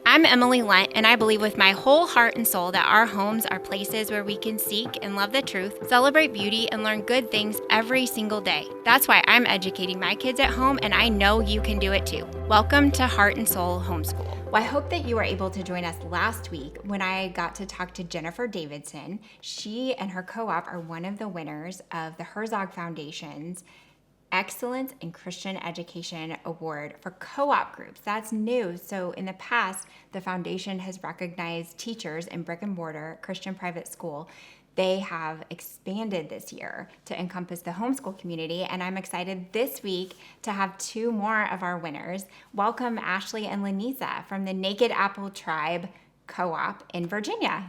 I'm Emilie Lunt, and I believe with my whole heart and soul that our homes are places where we can seek and love the truth, celebrate beauty, and learn good things every single day. That's why I'm educating my kids at home, and I know you can do it too. Welcome to Heart and Soul Homeschool. Well, I hope that you were able to join us last week when I got to talk to Jennifer Davidson. She and her co-op are one of the winners of the Herzog Foundation's Excellence in Christian Education Award for co-op groups. That's new. So in the past, the foundation has recognized teachers in brick and mortar Christian private school. They have expanded this year to encompass the homeschool community, and I'm excited this week to have two more of our winners. Welcome Ashlee and Niza from the Naked Apple Tribe Co-op in Virginia.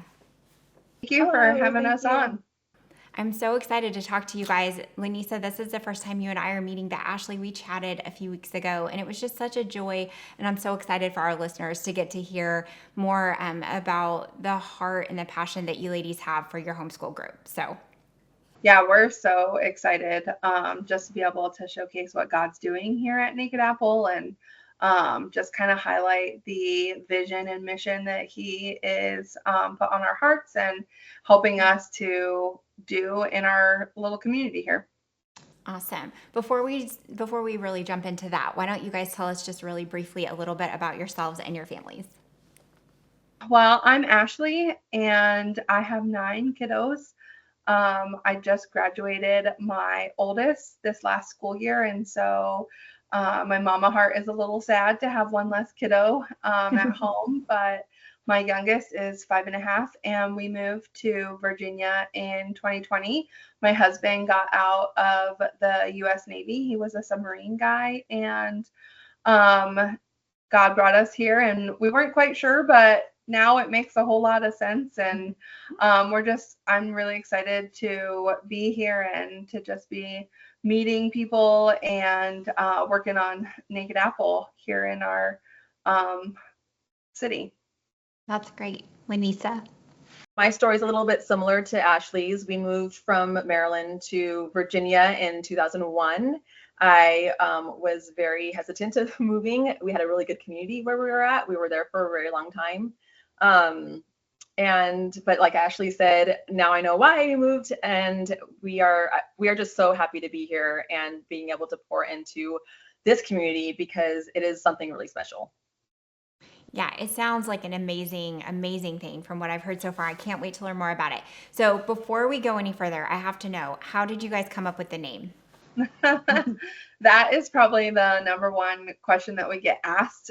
Thank you for having us on. I'm so excited to talk to you guys. Niza, this is the first time you and I are meeting, but Ashlee, we chatted a few weeks ago, and it was just such a joy, and I'm so excited for our listeners to get to hear more about the heart and the passion that you ladies have for your homeschool group. So, yeah, we're so excited just to be able to showcase what God's doing here at Naked Apple and just kind of highlight the vision and mission that He is put on our hearts and helping us to do in our little community here. Awesome. Before we really jump into that, why don't you guys tell us just really briefly a little bit about yourselves and your families? Well, I'm Ashlee, and I have 9 kiddos. I just graduated my oldest this last school year, and so my mama heart is a little sad to have one less kiddo at home, but my youngest is 5.5, and we moved to Virginia in 2020. My husband got out of the U.S. Navy. He was a submarine guy, and God brought us here, and we weren't quite sure, but now it makes a whole lot of sense. And I'm really excited to be here and to just be meeting people and working on Naked Apple here in our city. That's great. Niza? My story is a little bit similar to Ashlee's. We moved from Maryland to Virginia in 2001. I was very hesitant of moving. We had a really good community where we were at. We were there for a very long time. But like Ashlee said, now I know why we moved, and we are just so happy to be here and being able to pour into this community because it is something really special. Yeah, it sounds like an amazing, amazing thing from what I've heard so far. I can't wait to learn more about it. So before we go any further, I have to know, how did you guys come up with the name? That is probably the number one question that we get asked.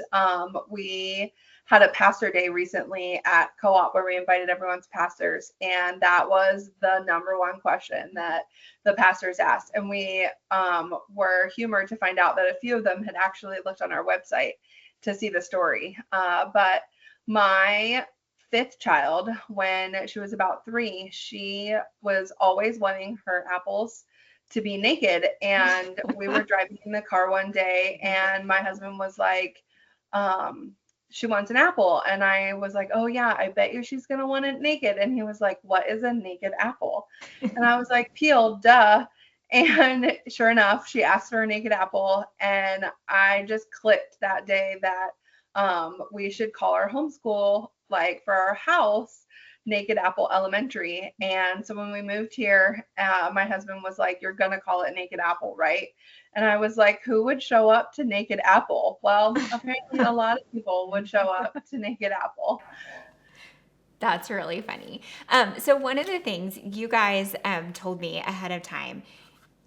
We had a pastor day recently at Co-op where we invited everyone's pastors, and that was the number one question that the pastors asked. And we were humored to find out that a few of them had actually looked on our website to see the story. But my 5th child, when she was about 3, she was always wanting her apples to be naked. And we were driving in the car one day, and my husband was like, she wants an apple. And I was like, oh yeah, I bet you she's gonna want it naked. And he was like, what is a naked apple? And I was like, peeled, duh. And sure enough, she asked for a naked apple, and I just clicked that day that we should call our homeschool, like for our house, Naked Apple Elementary. And so when we moved here, my husband was like, you're gonna call it Naked Apple, right? And I was like, who would show up to Naked Apple? Well, apparently a lot of people would show up to Naked Apple. That's really funny. So one of the things you guys told me ahead of time,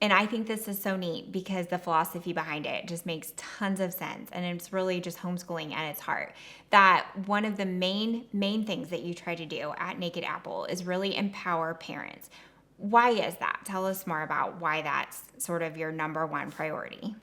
and I think this is so neat because the philosophy behind it just makes tons of sense, and it's really just homeschooling at its heart, that one of the main things that you try to do at Naked Apple is really empower parents. Why is that? Tell us more about why that's sort of your number one priority.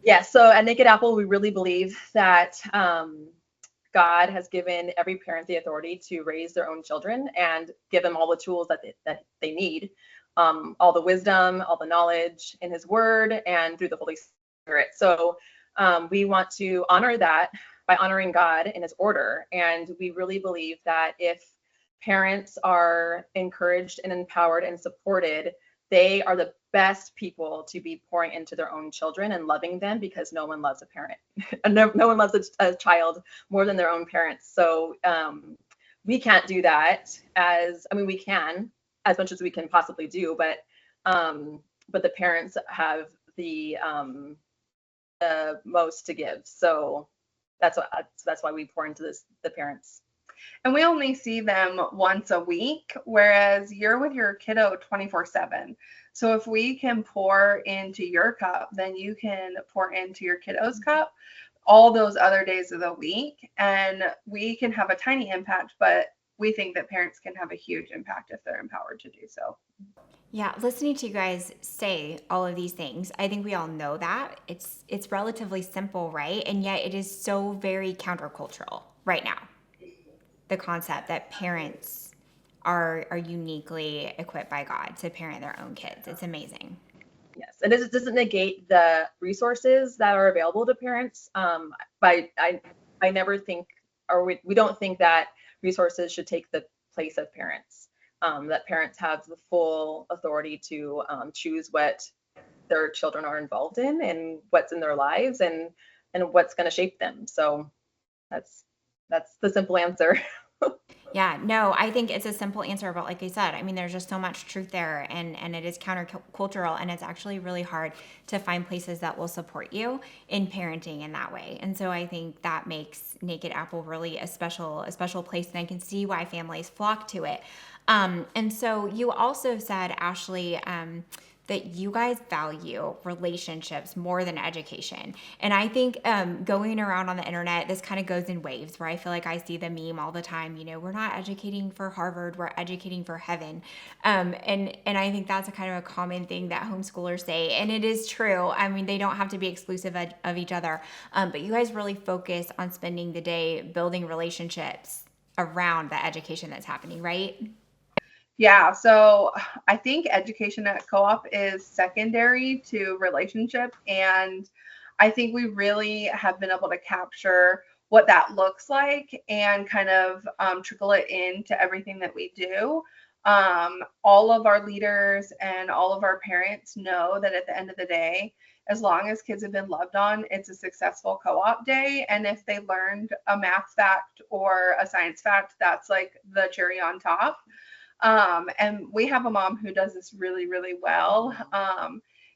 Yeah, so at Naked Apple, we really believe that God has given every parent the authority to raise their own children and give them all the tools that they need, all the wisdom, all the knowledge in His Word and through the Holy Spirit. So we want to honor that by honoring God in His order. And we really believe that if parents are encouraged and empowered and supported, they are the best people to be pouring into their own children and loving them, because no one loves a parent. No one loves a child more than their own parents. So we can't do that we can as much as we can possibly do, but the parents have the most to give. So that's why we pour into the parents. And we only see them once a week, whereas you're with your kiddo 24/7. So if we can pour into your cup, then you can pour into your kiddo's cup all those other days of the week. And we can have a tiny impact, but we think that parents can have a huge impact if they're empowered to do so. Yeah, listening to you guys say all of these things, I think we all know that. It's relatively simple, right? And yet it is so very countercultural right now. The concept that parents are uniquely equipped by God to parent their own kids. It's amazing. Yes, and it doesn't negate the resources that are available to parents. But I never think, or we don't think that resources should take the place of parents. That parents have the full authority to choose what their children are involved in and what's in their lives and what's going to shape them. So that's the simple answer. Yeah, no, I think it's a simple answer, but like I said, I mean, there's just so much truth there, and it is countercultural, and it's actually really hard to find places that will support you in parenting in that way. And so I think that makes Naked Apple really a special place, and I can see why families flock to it. And so you also said, Ashlee, that you guys value relationships more than education. And I think going around on the internet, this kind of goes in waves, where I feel like I see the meme all the time, we're not educating for Harvard, we're educating for heaven. And I think that's a kind of a common thing that homeschoolers say. And it is true. I mean, they don't have to be exclusive of each other. But you guys really focus on spending the day building relationships around the education that's happening, right? Yeah, so I think education at Co-op is secondary to relationship, and I think we really have been able to capture what that looks like and kind of trickle it into everything that we do. All of our leaders and all of our parents know that at the end of the day, as long as kids have been loved on, it's a successful co-op day. And if they learned a math fact or a science fact, that's like the cherry on top. And we have a mom who does this really, really well.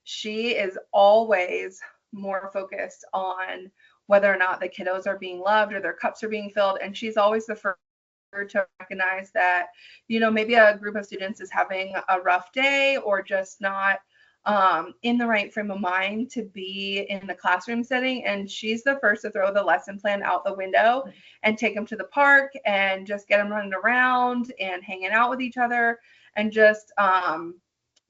She is always more focused on whether or not the kiddos are being loved or their cups are being filled. And she's always the first to recognize that, maybe a group of students is having a rough day or just not in the right frame of mind to be in the classroom setting. And she's the first to throw the lesson plan out the window and take them to the park and just get them running around and hanging out with each other and just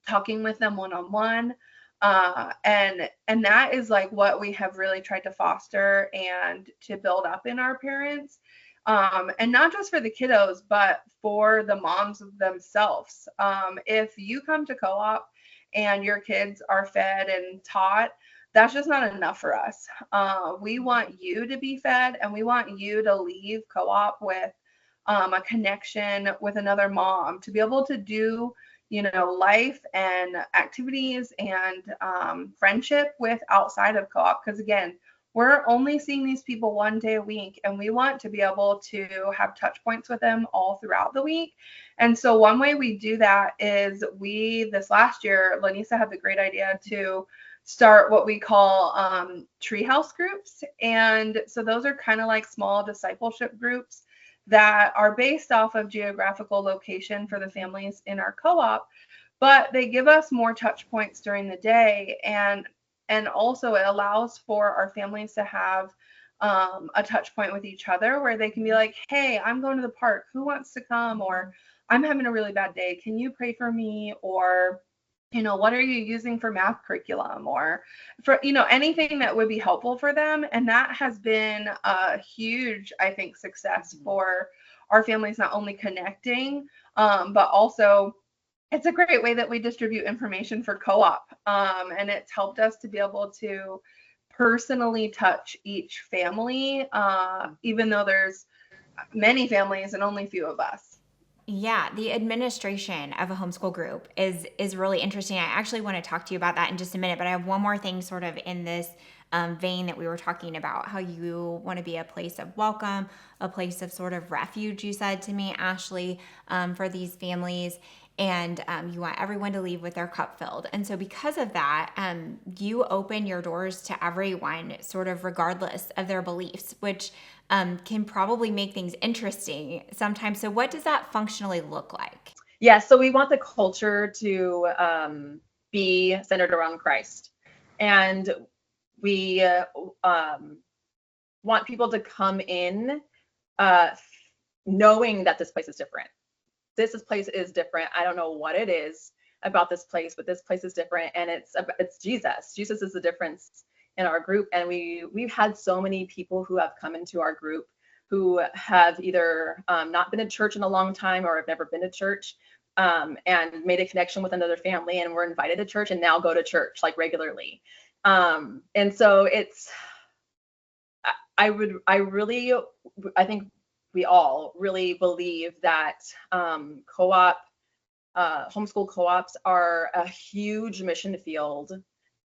talking with them one-on-one. And that is like what we have really tried to foster and to build up in our parents. And not just for the kiddos, but for the moms themselves. If you come to Co-op and your kids are fed and taught, that's just not enough for us. We want you to be fed, and we want you to leave Co-op with a connection with another mom, to be able to do, life and activities and friendship with outside of Co-op. Because again, we're only seeing these people one day a week, and we want to be able to have touch points with them all throughout the week. And so one way we do that is this last year, Lanisa had the great idea to start what we call treehouse groups. And so those are kind of like small discipleship groups that are based off of geographical location for the families in our co-op, but they give us more touch points during the day. And also it allows for our families to have a touch point with each other where they can be like, hey, I'm going to the park. Who wants to come? Or I'm having a really bad day. Can you pray for me? Or, what are you using for math curriculum? Or for, anything that would be helpful for them. And that has been a huge, I think, success for our families, not only connecting, but also it's a great way that we distribute information for Co-op. And it's helped us to be able to personally touch each family, even though there's many families and only few of us. Yeah, the administration of a homeschool group is really interesting. I actually want to talk to you about that in just a minute, but I have one more thing sort of in this vein that we were talking about, how you want to be a place of welcome, a place of sort of refuge, you said to me, Ashlee, for these families. And you want everyone to leave with their cup filled. And so, because of that, you open your doors to everyone, sort of regardless of their beliefs, which can probably make things interesting sometimes. So, what does that functionally look like? Yeah, so we want the culture to be centered around Christ. And we want people to come in knowing that this place is different. This place is different. I don't know what it is about this place, but this place is different, and it's Jesus. Jesus is the difference in our group. And we've had so many people who have come into our group who have either not been to church in a long time or have never been to church, and made a connection with another family and were invited to church and now go to church like regularly. And so I think we all really believe that homeschool co-ops are a huge mission field,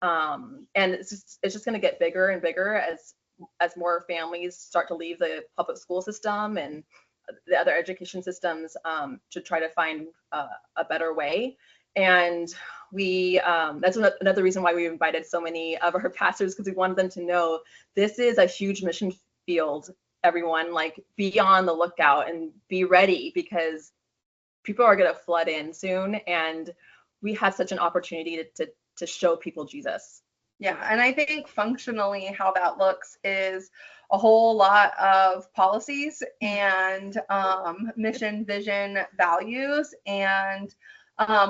and it's just going to get bigger and bigger as more families start to leave the public school system and the other education systems to try to find a better way. And that's another reason why we invited so many of our pastors, because we wanted them to know this is a huge mission field. Everyone, like, be on the lookout and be ready, because people are going to flood in soon, and we have such an opportunity to show people Jesus. Yeah, and I think functionally how that looks is a whole lot of policies and mission, vision, values. And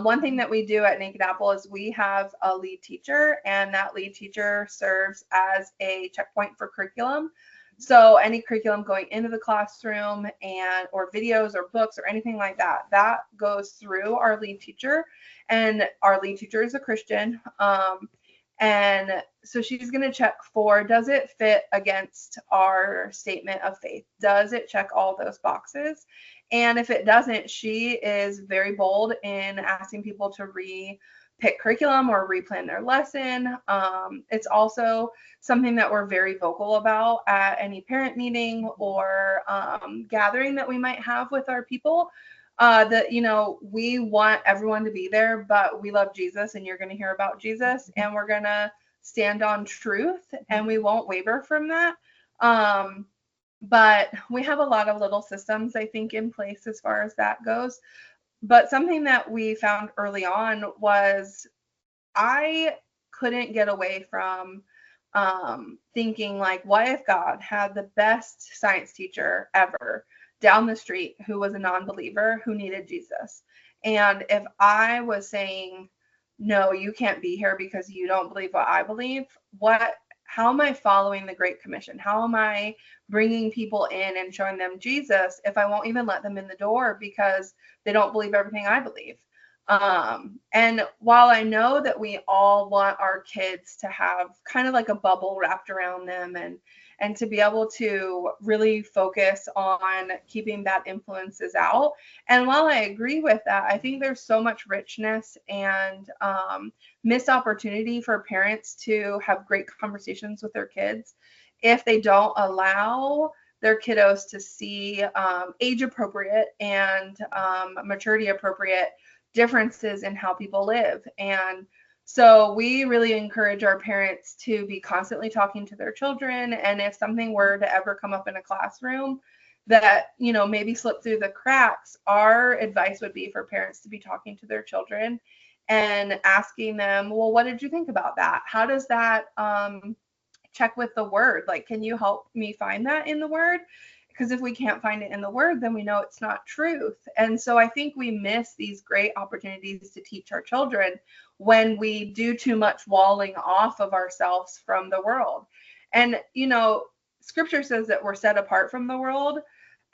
one thing that we do at Naked Apple is we have a lead teacher, and that lead teacher serves as a checkpoint for curriculum. So any curriculum going into the classroom or videos or books or anything like that, that goes through our lead teacher, and our lead teacher is a Christian. And so she's going to check for, does it fit against our statement of faith? Does it check all those boxes? And if it doesn't, she is very bold in asking people to pick curriculum or replan their lesson. It's also something that we're very vocal about at any parent meeting or gathering that we might have with our people. That, we want everyone to be there, but we love Jesus, and you're going to hear about Jesus, and we're going to stand on truth, and we won't waver from that. But we have a lot of little systems, I think, in place as far as that goes. But something that we found early on was I couldn't get away from thinking, like, what if God had the best science teacher ever down the street who was a non-believer who needed Jesus? And if I was saying, no, you can't be here because you don't believe what I believe, how am I following the Great Commission? How am I bringing people in and showing them Jesus if I won't even let them in the door because they don't believe everything I believe? And while I know that we all want our kids to have kind of like a bubble wrapped around them and to be able to really focus on keeping bad influences out. And while I agree with that, I think there's so much richness and missed opportunity for parents to have great conversations with their kids if they don't allow their kiddos to see age appropriate and maturity appropriate differences in how people live. And so we really encourage our parents to be constantly talking to their children. And if something were to ever come up in a classroom that, maybe slip through the cracks, our advice would be for parents to be talking to their children and asking them, well, what did you think about that? How does that check with the word? Like, can you help me find that in the word? Because if we can't find it in the word, then we know it's not truth. And so I think we miss these great opportunities to teach our children when we do too much walling off of ourselves from the world. And, scripture says that we're set apart from the world.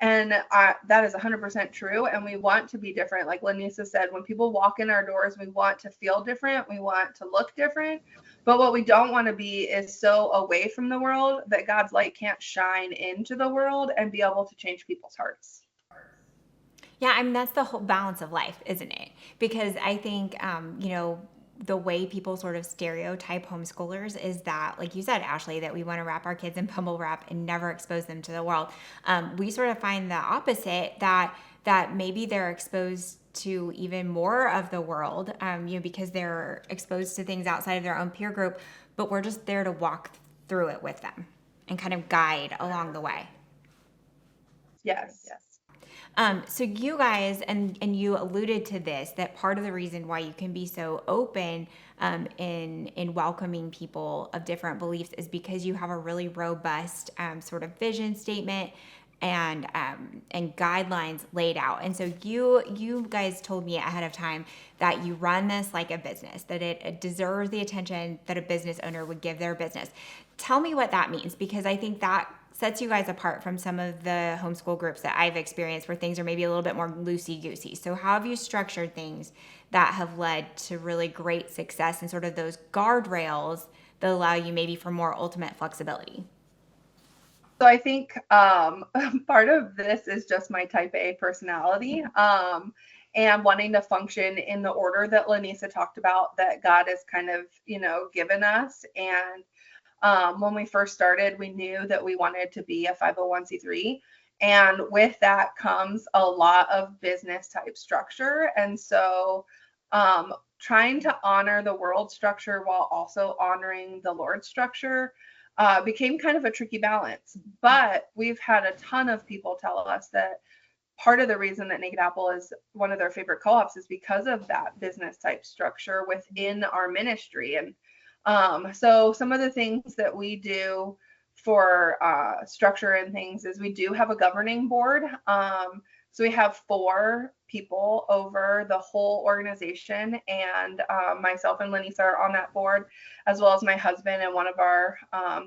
And that is 100% true. And we want to be different. Like Niza said, when people walk in our doors, we want to feel different. We want to look different. But what we don't want to be is so away from the world that God's light can't shine into the world and be able to change people's hearts. Yeah, I mean, that's the whole balance of life, isn't it? Because I think, the way people sort of stereotype homeschoolers is that, like you said, Ashlee, that we want to wrap our kids in bubble wrap and never expose them to the world. We sort of find the opposite, that maybe they're exposed to even more of the world, because they're exposed to things outside of their own peer group, but we're just there to walk through it with them and kind of guide along the way. Yes. So you guys, and you alluded to this, that part of the reason why you can be so open in welcoming people of different beliefs is because you have a really robust sort of vision statement and guidelines laid out. And so you guys told me ahead of time that you run this like a business, that it deserves the attention that a business owner would give their business. Tell me what that means, because I think that sets you guys apart from some of the homeschool groups that I've experienced where things are maybe a little bit more loosey-goosey. So how have you structured things that have led to really great success and sort of those guardrails that allow you maybe for more ultimate flexibility? So I think part of this is just my type A personality, and wanting to function in the order that Lanisa talked about, that God has kind of, given us. And when we first started, we knew that we wanted to be a 501c3. And with that comes a lot of business type structure. And so trying to honor the world structure while also honoring the Lord's structure became kind of a tricky balance. But we've had a ton of people tell us that part of the reason that Naked Apple is one of their favorite co-ops is because of that business type structure within our ministry. And so some of the things that we do for structure and things is we do have a governing board. So we have 4 people over the whole organization, and myself and Lanisa are on that board, as well as my husband and one of our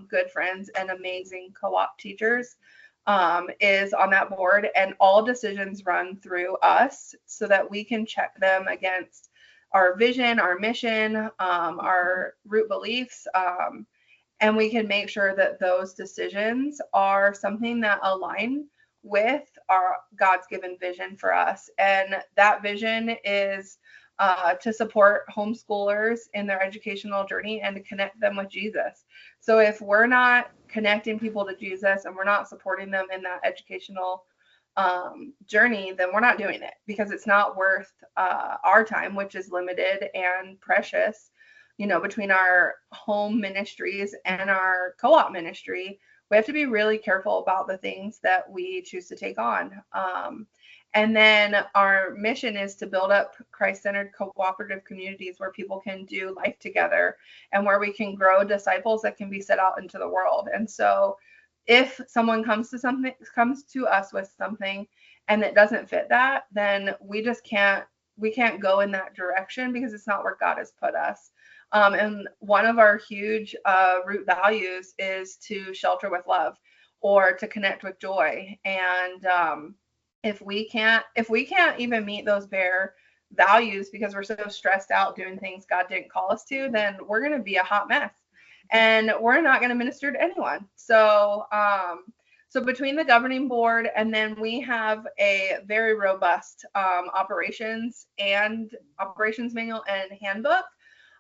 good friends and amazing co-op teachers is on that board, and all decisions run through us so that we can check them against our vision, our mission, our root beliefs, and we can make sure that those decisions are something that align with our God's given vision for us. And that vision is to support homeschoolers in their educational journey and to connect them with Jesus. So if we're not connecting people to Jesus and we're not supporting them in that educational journey, then we're not doing it, because it's not worth our time, which is limited and precious. Between our home ministries and our co-op ministry, we have to be really careful about the things that we choose to take on. And then our mission is to build up Christ-centered cooperative communities where people can do life together and where we can grow disciples that can be set out into the world. And so if someone comes to us with something and it doesn't fit that, then we can't go in that direction, because it's not where God has put us. And one of our huge root values is to shelter with love, or to connect with joy. And if we can't even meet those bare values because we're so stressed out doing things God didn't call us to, then we're going to be a hot mess, and we're not going to minister to anyone. So between the governing board, and then we have a very robust operations manual and handbook.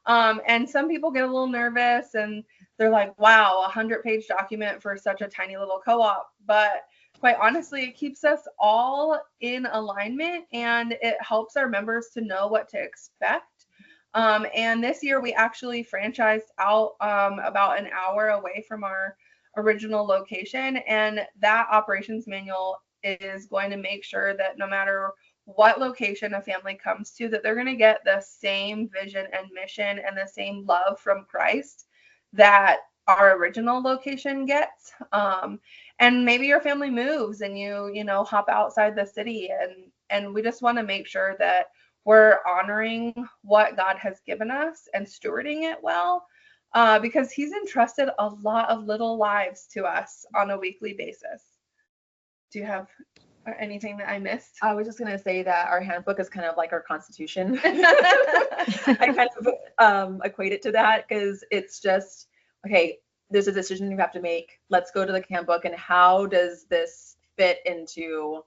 And some people get a little nervous and they're like, wow, 100-page document for such a tiny little co-op. But quite honestly, it keeps us all in alignment, and it helps our members to know what to expect. And this year we actually franchised out about an hour away from our original location, and that operations manual is going to make sure that no matter what location a family comes to, that they're going to get the same vision and mission and the same love from Christ that our original location gets. And maybe your family moves and you hop outside the city, and we just want to make sure that we're honoring what God has given us and stewarding it well, because he's entrusted a lot of little lives to us on a weekly basis. Do you have anything that I missed? I was just going to say that our handbook is kind of like our constitution. I kind of equate it to that, because it's just, okay, there's a decision you have to make. Let's go to the handbook, and how does this fit into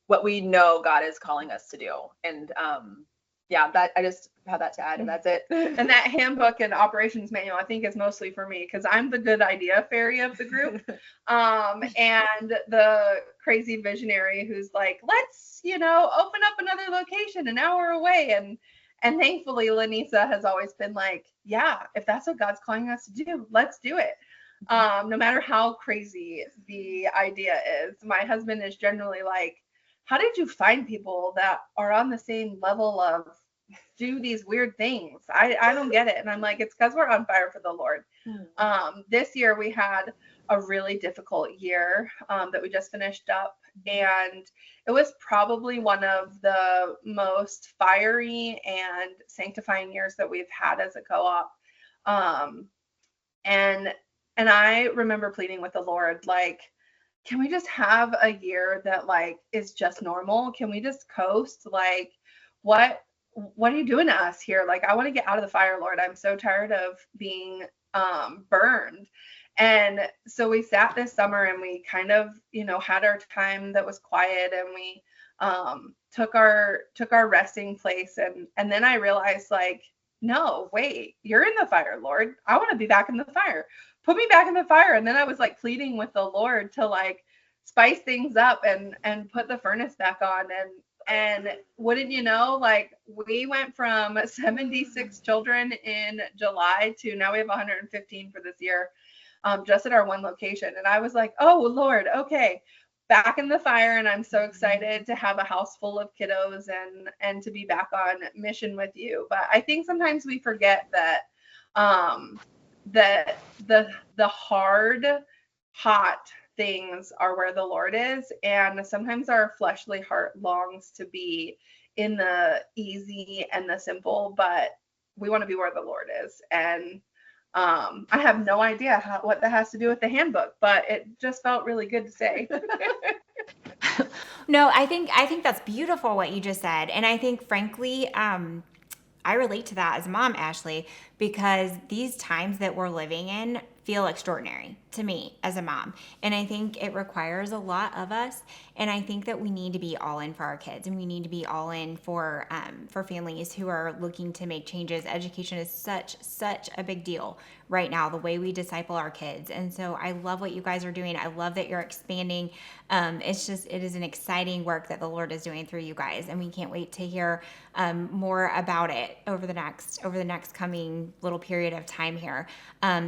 what we know God is calling us to do. And yeah, that I just have that to add, and that's it. And that handbook and operations manual, I think, is mostly for me because I'm the good idea fairy of the group, and the crazy visionary who's like, let's, open up another location an hour away. And thankfully, Lanisa has always been like, yeah, if that's what God's calling us to do, let's do it. No matter how crazy the idea is. My husband is generally like, how did you find people that are on the same level of do these weird things? I don't get it. And I'm like, it's because we're on fire for the Lord. This year we had a really difficult year that we just finished up. And it was probably one of the most fiery and sanctifying years that we've had as a co-op. And I remember pleading with the Lord, like, can we just have a year that like is just normal? Can we just coast? Like, what are you doing to us here? Like, I want to get out of the fire, Lord. I'm so tired of being burned. And so we sat this summer and we kind of, had our time that was quiet, and we took our resting place. And then I realized, like, no, wait, you're in the fire, Lord. I want to be back in the fire. Put me back in the fire. And then I was like pleading with the Lord to like spice things up and put the furnace back on. And wouldn't you know, like, we went from 76 children in July to now we have 115 for this year, just at our one location. And I was like, oh Lord, okay, back in the fire. And I'm so excited to have a house full of kiddos and to be back on mission with you. But I think sometimes we forget that the hard, hot things are where the Lord is. And sometimes our fleshly heart longs to be in the easy and the simple, but we want to be where the Lord is. And I have no idea what that has to do with the handbook, but it just felt really good to say. No, I think that's beautiful what you just said. And I think, frankly, I relate to that as a mom, Ashlee, because these times that we're living in feel extraordinary to me as a mom. And I think it requires a lot of us. And I think that we need to be all in for our kids, and we need to be all in for families who are looking to make changes. Education is such a big deal right now, the way we disciple our kids. And so I love what you guys are doing. I love that you're expanding. It is an exciting work that the Lord is doing through you guys. And we can't wait to hear more about it over the next coming little period of time here.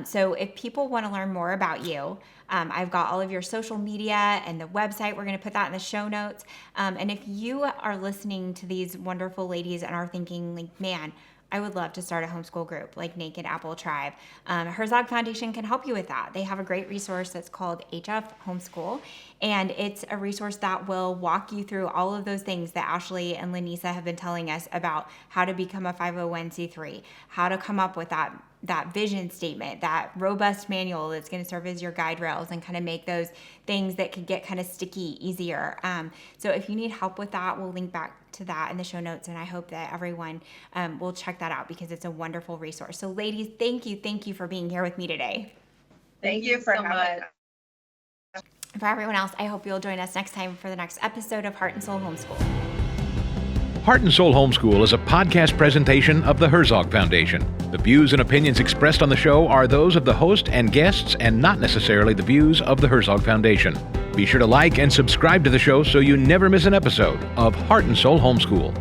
So if people want to learn more about you, I've got all of your social media and the website. We're going to put that in the show notes. And if you are listening to these wonderful ladies and are thinking, like, man, I would love to start a homeschool group like Naked Apple Tribe, Herzog Foundation can help you with that. They have a great resource that's called HF Homeschool, and it's a resource that will walk you through all of those things that Ashlee and Lanisa have been telling us about: how to become a 501c3, how to come up with that vision statement, that robust manual that's going to serve as your guide rails and kind of make those things that could get kind of sticky easier. So if you need help with that, we'll link back to that in the show notes, and I hope that everyone will check that out because it's a wonderful resource. So ladies, thank you for being here with me today. Thank you for having us. For everyone else, I hope you'll join us next time for the next episode of Heart and Soul Homeschool. Heart and Soul Homeschool is a podcast presentation of the Herzog Foundation. The views and opinions expressed on the show are those of the host and guests and not necessarily the views of the Herzog Foundation. Be sure to like and subscribe to the show so you never miss an episode of Heart and Soul Homeschool.